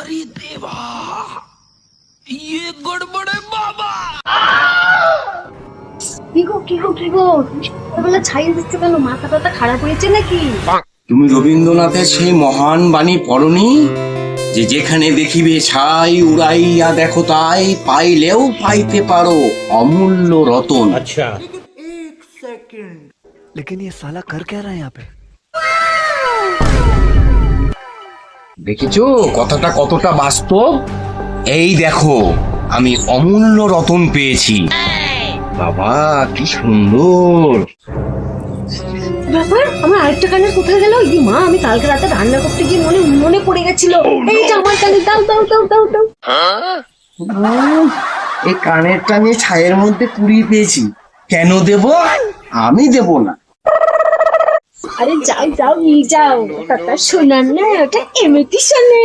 अरे देवा, ये गड़बड़ है बाबा। কি গো তুমি সকালবেলা ছাই দিচ্ছ কেন? মাথা টাথা খারাপ হয়েছে নাকি? তুমি রবীন্দ্রনাথের সেই মহান বাণী পড়নি যে যেখানে দেখিবে ছাই উড়াইয়া দেখো তাই পাইলেও পাইতে পারো অমূল্য রতন। अच्छा लेकिन ये साला कर क्या रहा है यहाँ पे? দেখেছো কথাটা কতটা বাস্তব? এই দেখো আমি অমূল্য রতন পেয়েছি। বাবা কি সুন্দর। ব্যাপার, আমার আরেকটা কানের কোথায় গেল? এই মা, আমি কালকে রাতে রান্না করতে গিয়ে মনে পড়ে গেছিল। এই যে আমার কানে, দাও দাও দাও দাও দাও। এই কানেরটা নিয়ে ছায়ের মধ্যে কুড়িয়ে পেয়েছি, কেন দেব? আমি দেব না। আরে যাও যাও নিয়ে যাও, ওটা শোনার না, ওটা ইমিটেশনে।